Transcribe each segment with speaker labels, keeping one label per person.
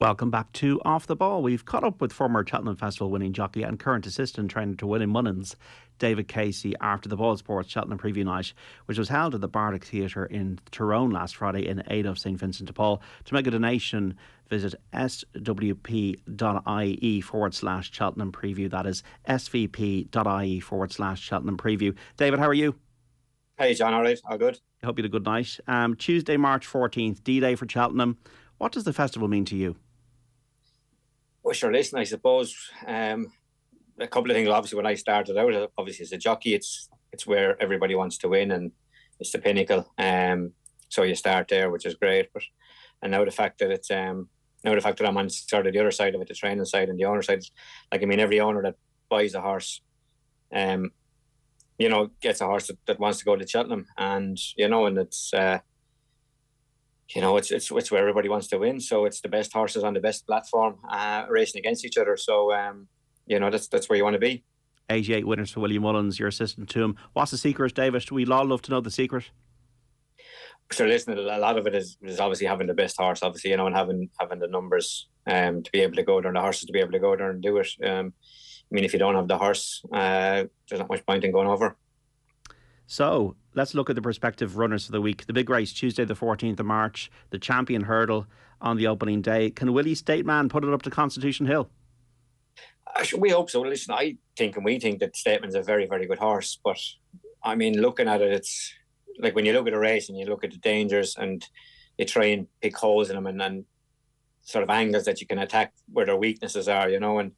Speaker 1: Welcome back to Off the Ball. We've caught up with former Cheltenham Festival winning jockey and current assistant trainer to William Mullins, David Casey, after the Ball Sports Cheltenham Preview Night, which was held at the Bardic Theatre in Tyrone last Friday in aid of St Vincent de Paul. To make a donation, visit swp.ie/Cheltenham Preview. That is svp.ie/Cheltenham Preview. David, how are you?
Speaker 2: Hey John, all right? All good?
Speaker 1: I hope you had a good night. Tuesday, March 14th, D-Day for Cheltenham. What does the festival mean to you?
Speaker 2: Well, sure, listen, I suppose a couple of things. Obviously, when I started out, obviously as a jockey, it's where everybody wants to win and it's the pinnacle. So you start there, which is great. And now the fact that it's now the fact that I'm on sort of the other side of it, the training side and the owner side, every owner that buys a horse, gets a horse that wants to go to Cheltenham, and it's. It's where everybody wants to win. So it's the best horses on the best platform racing against each other. So, that's where you want to be.
Speaker 1: 88 winners for William Mullins, your assistant to him. What's the secret, David? We'd all love to know the secret.
Speaker 2: So listen, a lot of it is obviously having the best horse, obviously, and having the numbers to be able to go there and the horses to be able to go there and do it. If you don't have the horse, there's not much point in going over.
Speaker 1: So let's look at the prospective runners for the week. The big race, Tuesday the 14th of March, the Champion Hurdle on the opening day. Can Willie Stateman put it up to Constitution Hill?
Speaker 2: We hope so. Listen, we think that Stateman's a very, very good horse. But, looking at it, it's like when you look at a race and you look at the dangers and you try and pick holes in them and sort of angles that you can attack where their weaknesses are, and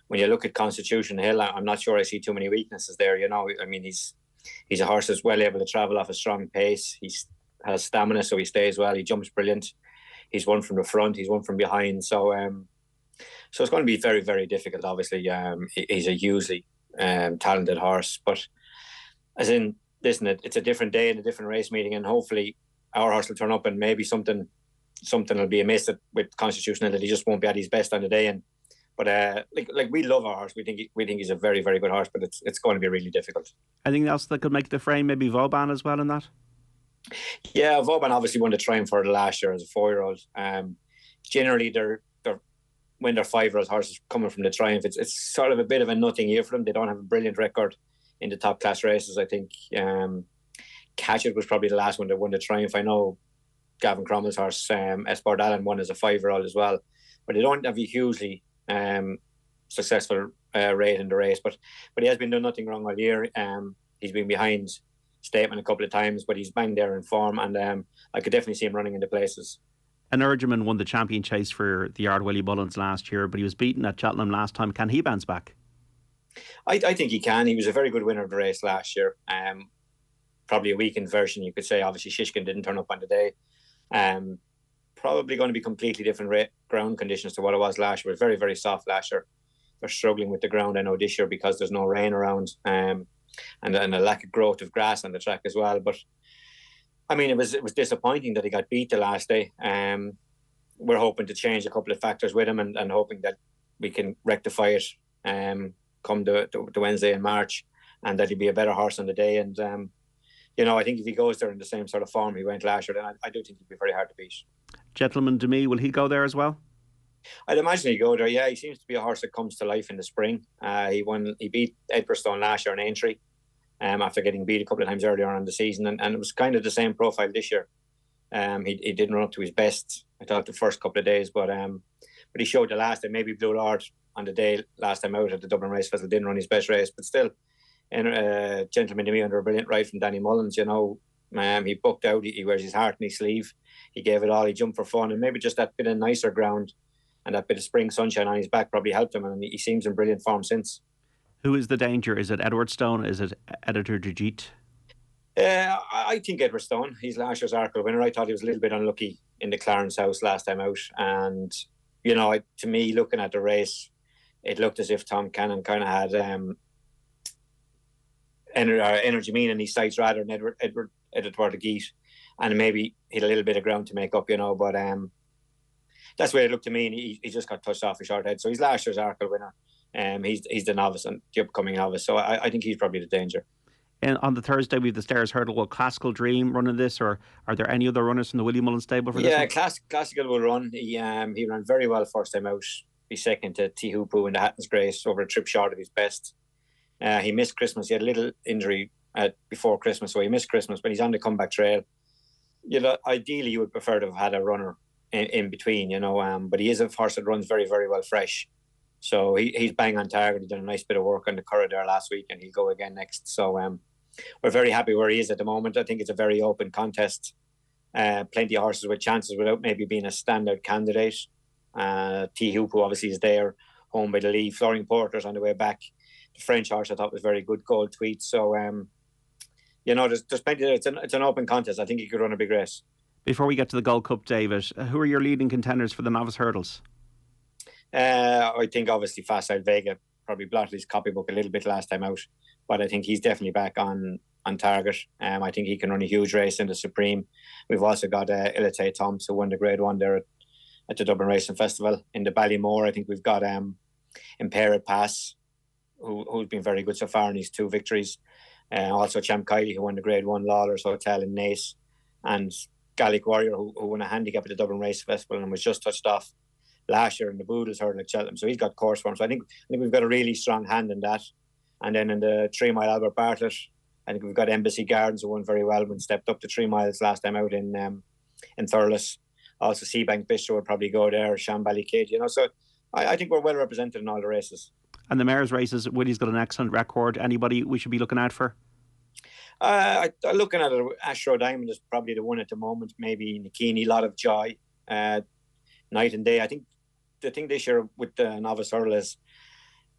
Speaker 2: when you look at Constitution Hill, I'm not sure I see too many weaknesses there, He's a horse that's well able to travel off a strong pace. He has stamina, so he stays well. He jumps brilliant. He's won from the front. He's won from behind. So it's going to be very, very difficult. Obviously, he's a hugely talented horse. But it's a different day and a different race meeting, and hopefully our horse will turn up and maybe something will be amiss with Constitutional that he just won't be at his best on the day. But we love our horse. We think he's a very, very good horse, but it's going to be really difficult.
Speaker 1: Anything else that could make the frame? Maybe Vauban as well in that?
Speaker 2: Yeah, Vauban obviously won the Triumph for the last year as a 4-year-old. Generally, they're when they're 5-year-old horses coming from the Triumph, it's sort of a bit of a nothing year for them. They don't have a brilliant record in the top class races. I think Catchett was probably the last one that won the Triumph. I know Gavin Cromwell's horse, Esport Allen, won as a 5-year-old as well, but they don't have a hugely successful rate in the race, but he has been doing nothing wrong all year. He's been behind Stateman a couple of times, but he's bang there in form, and I could definitely see him running into places.
Speaker 1: Energyman won the champion chase for the yard Willie Mullins last year, but he was beaten at Cheltenham last time. Can he bounce back?
Speaker 2: I think he can. He was a very good winner of the race last year. Probably a weakened version, you could say. Obviously, Shishkin didn't turn up on the day. Probably going to be completely different ground conditions to what it was last year. It was very, very soft last year. They're struggling with the ground, I know, this year because there's no rain around and a lack of growth of grass on the track as well. But it was disappointing that he got beat the last day. We're hoping to change a couple of factors with him and hoping that we can rectify it come the Wednesday in March, and that he'll be a better horse on the day. And I think if he goes there in the same sort of form he went last year, then I do think he'll be very hard to beat.
Speaker 1: Gentleman Demi, will he go there as well?
Speaker 2: I'd imagine he'd go there. Yeah, he seems to be a horse that comes to life in the spring. He beat Edgbaston last year in Aintree after getting beat a couple of times earlier on in the season, and it was kind of the same profile this year. He didn't run up to his best, I thought, the first couple of days, but he showed the last day. Maybe Blue Lord on the day last time out at the Dublin Race Festival didn't run his best race, but still, Gentleman Demi under a brilliant ride from Danny Mullins. He booked out. He wears his heart in his sleeve. He gave it all. He jumped for fun, and maybe just that bit of nicer ground and that bit of spring sunshine on his back probably helped him, and he seems in brilliant form since.
Speaker 1: Who is the danger? Is it Edwardstone? Is it Editor Dujit?
Speaker 2: I think Edwardstone. He's last year's Arkle winner. I thought he was a little bit unlucky in the Clarence House last time out, and to me, looking at the race, it looked as if Tom Cannon kind of had Energy Mean in his sights rather than Edward de Geet, and maybe he had a little bit of ground to make up, but that's where it looked to me, and he just got touched off a short head. So he's last year's Arkle winner. He's the novice and the upcoming novice, so I think he's probably the danger.
Speaker 1: And on the Thursday, we have the Stairs Hurdle. Will Classical Dream running this, or are there any other runners from the William Mullen stable for this one?
Speaker 2: Classical will run. He ran very well first time out. Be second to Teahupoo in the Hatton's Grace over a trip short of his best. He missed Christmas. He had a little injury before Christmas, so he missed Christmas, but he's on the comeback trail. Ideally, you would prefer to have had a runner in between, but he is a horse that runs very, very well fresh. So he's bang on target. He did a nice bit of work on the Curragh there last week, and he'll go again next. So we're very happy where he is at the moment. I think it's a very open contest. Plenty of horses with chances without maybe being a standout candidate. Teahupoo obviously is there, home by the lead. Flooring Porter's on the way back. The French horse I thought was very good, Gold Tweet. So there's plenty there. It's an open contest. I think he could run a big race.
Speaker 1: Before we get to the Gold Cup, David, who are your leading contenders for the novice hurdles?
Speaker 2: I think obviously Facile Vega probably blotted his copybook a little bit last time out, but I think he's definitely back on target. I think he can run a huge race in the Supreme. We've also got Ilite Thompson, who won the Grade 1 there at the Dublin Racing Festival. In the Ballymore, I think we've got Impaired Pass, who's been very good so far in his 2 victories. Also Champ Kiley, who won the Grade 1 Lawler's Hotel in Naas, and Gallic Warrior, who won a handicap at the Dublin Racing Festival and was just touched off last year in the Boodles hurdle at Cheltenham. So he's got course form. So I think we've got a really strong hand in that. And then in the 3 mile Albert Bartlett, I think we've got Embassy Gardens, who won very well when stepped up to 3 miles last time out in Thurles. Also Seabank Bistro would probably go there, Shambally Kid, So I think we're well represented in all the races.
Speaker 1: And the mares' races, Willie's got an excellent record. Anybody we should be looking out for?
Speaker 2: Looking at it, Ashrow Diamond is probably the one at the moment. Maybe Nikini, Lot of Joy, Night and Day. I think the thing this year with the novice hurdle is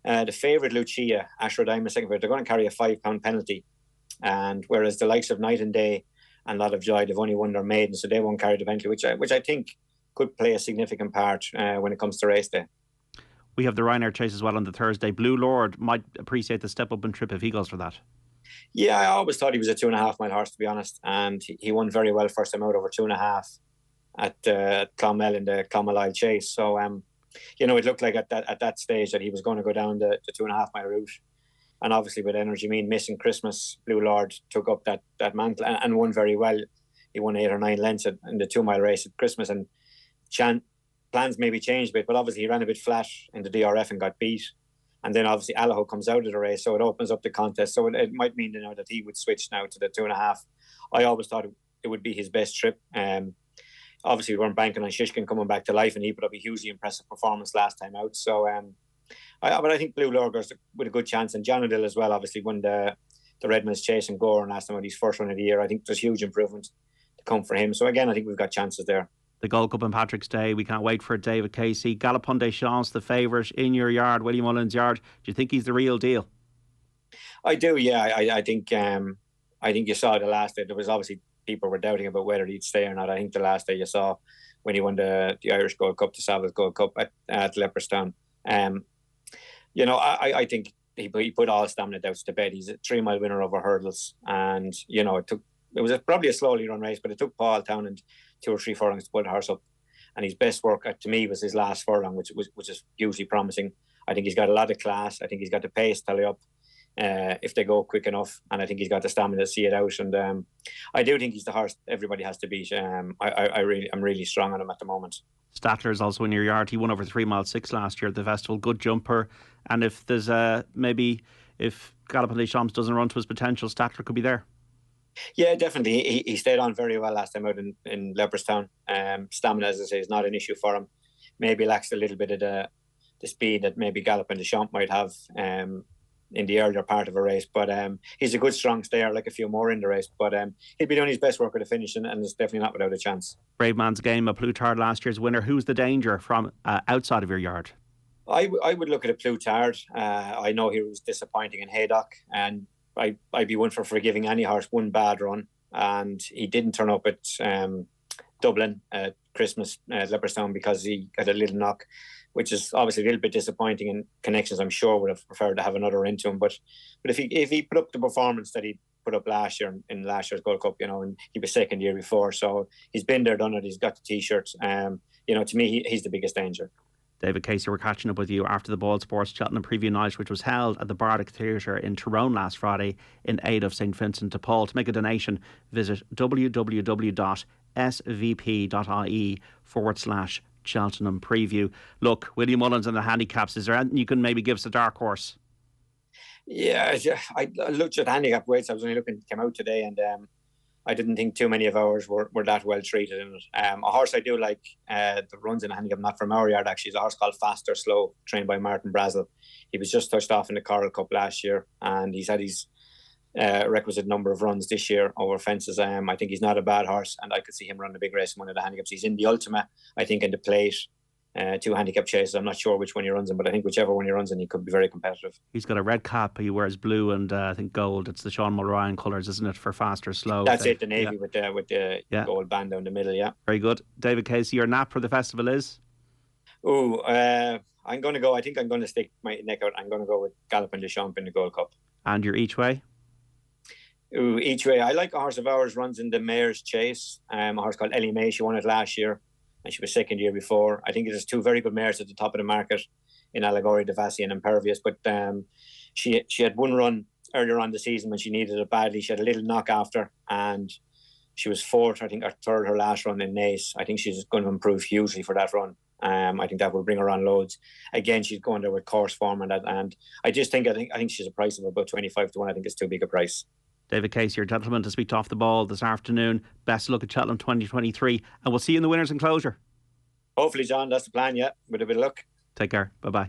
Speaker 2: the favourite Lucia, Ashrow Diamond second favourite, they're going to carry a £5 penalty. And whereas the likes of Night and Day and Lot of Joy, they've only won their maiden, so they won't carry the penalty, which I think could play a significant part when it comes to race day.
Speaker 1: We have the Ryanair chase as well on the Thursday. Blue Lord might appreciate the step up and trip if he goes for that.
Speaker 2: Yeah, I always thought he was a 2.5 mile horse, to be honest, and he won very well first time out over 2.5 at Clonmel in the Clonmel chase. So it looked like at that stage that he was going to go down the 2.5 mile route, and obviously with Energy Mean missing Christmas, Blue Lord took up that mantle and won very well. He won 8 or 9 lengths in the 2 mile race at Christmas, and plans maybe changed a bit, but obviously he ran a bit flat in the DRF and got beat. And then obviously Allaho comes out of the race, so it opens up the contest. So it might mean that he would switch now to the 2.5. I always thought it would be his best trip. Obviously we weren't banking on Shishkin coming back to life, and he put up a hugely impressive performance last time out. So but I think Blue Lord goes with a good chance, and Jonadil as well obviously won the Redmond's Chase and Gore last time out, his first run of the year. I think there's huge improvement to come for him. So again, I think we've got chances there.
Speaker 1: The Gold Cup on Patrick's Day, we can't wait for it. David Casey, Galopin Des Champs, the favourite in your yard, William Mullen's yard. Do you think he's the real deal?
Speaker 2: I do, yeah. I think you saw the last day. There was obviously people were doubting about whether he'd stay or not. I think the last day you saw when he won the Irish Gold Cup, the Savills Gold Cup at Leopardstown. I think he put all stamina doubts to bed. He's a 3 mile winner over hurdles, and it was probably a slowly run race, but it took Paul Townend 2 or 3 furlongs to put the horse up, and his best work to me was his last furlong, which is hugely promising. I think he's got a lot of class. I think he's got the pace to tally up if they go quick enough, and I think he's got the stamina to see it out. And I do think he's the horse everybody has to beat. I'm really strong on him at the moment.
Speaker 1: Statler is also in your yard. He won over 3 mile 6 last year at the festival. Good jumper, and if there's if Galopin Des Champs doesn't run to his potential, Statler could be there.
Speaker 2: Yeah, definitely. He stayed on very well last time out in Leopardstown. Stamina, as I say, is not an issue for him. Maybe lacks a little bit of the speed that maybe Galopin Des Champs might have in the earlier part of a race. But he's a good, strong stayer, like a few more in the race. But he'll be doing his best work at the finish, and it's definitely not without a chance.
Speaker 1: Brave Man's Game, a Plutard last year's winner. Who's the danger from outside of your yard?
Speaker 2: I would look at a Plutard. I know he was disappointing in Haydock, and I'd be one for forgiving any horse one bad run, and he didn't turn up at Dublin at Christmas at Leopardstown because he got a little knock, which is obviously a little bit disappointing. And Connections, I'm sure, would have preferred to have another into him. But if he put up the performance that he put up last year in last year's Gold Cup, and he was second year before, so he's been there, done it. He's got the T-shirt. To me, he's the biggest danger.
Speaker 1: David Casey, we're catching up with you after the Ball Sports Cheltenham Preview Night, which was held at the Bardic Theatre in Tyrone last Friday in aid of St Vincent de Paul. To make a donation, visit www.svp.ie/Cheltenham Preview. Look, Willie Mullins and the handicaps, is there anything you can maybe give us a dark horse?
Speaker 2: Yeah, I looked at handicap weights. I was only looking, came out today, and I didn't think too many of ours were that well treated in it. A horse I do like that runs in a handicap, not from our yard actually, is a horse called Faster Slow, trained by Martin Brazel. He was just touched off in the Coral Cup last year, and he's had his requisite number of runs this year over fences. I think he's not a bad horse, and I could see him run a big race in one of the handicaps. He's in the Ultima, I think, in the plate. 2 handicap chases. I'm not sure which one he runs in, but I think whichever one he runs in, he could be very competitive.
Speaker 1: He's got a red cap. He wears blue and I think gold. It's the Sean Mulryan colours, isn't it, for Faster Slow?
Speaker 2: That's it, the navy with the gold band down the middle, yeah.
Speaker 1: Very good. David Casey, your nap for the festival is?
Speaker 2: I'm going to go, I think I'm going to stick my neck out. I'm going to go with Gallopin Des Champs in the Gold Cup.
Speaker 1: And your each way?
Speaker 2: Each way. I like a horse of ours runs in the Mayor's Chase. A horse called Ellie May. She won it last year, and she was second year before. I think there's 2 very good mares at the top of the market in Allegory, Devassi and Impervious. But she had one run earlier on the season when she needed it badly. She had a little knock after, and she was 4th, I think, or 3rd her last run in Naas. I think she's going to improve hugely for that run. I think that will bring her on loads. Again, she's going there with course form and that. And I think she's a price of about 25 to 1. I think it's too big a price.
Speaker 1: David Casey, your gentleman to speak to Off the Ball this afternoon. Best of luck at Cheltenham 2023, and we'll see you in the winners' enclosure.
Speaker 2: Hopefully, John, that's the plan, yeah, with a bit of luck.
Speaker 1: Take care. Bye-bye.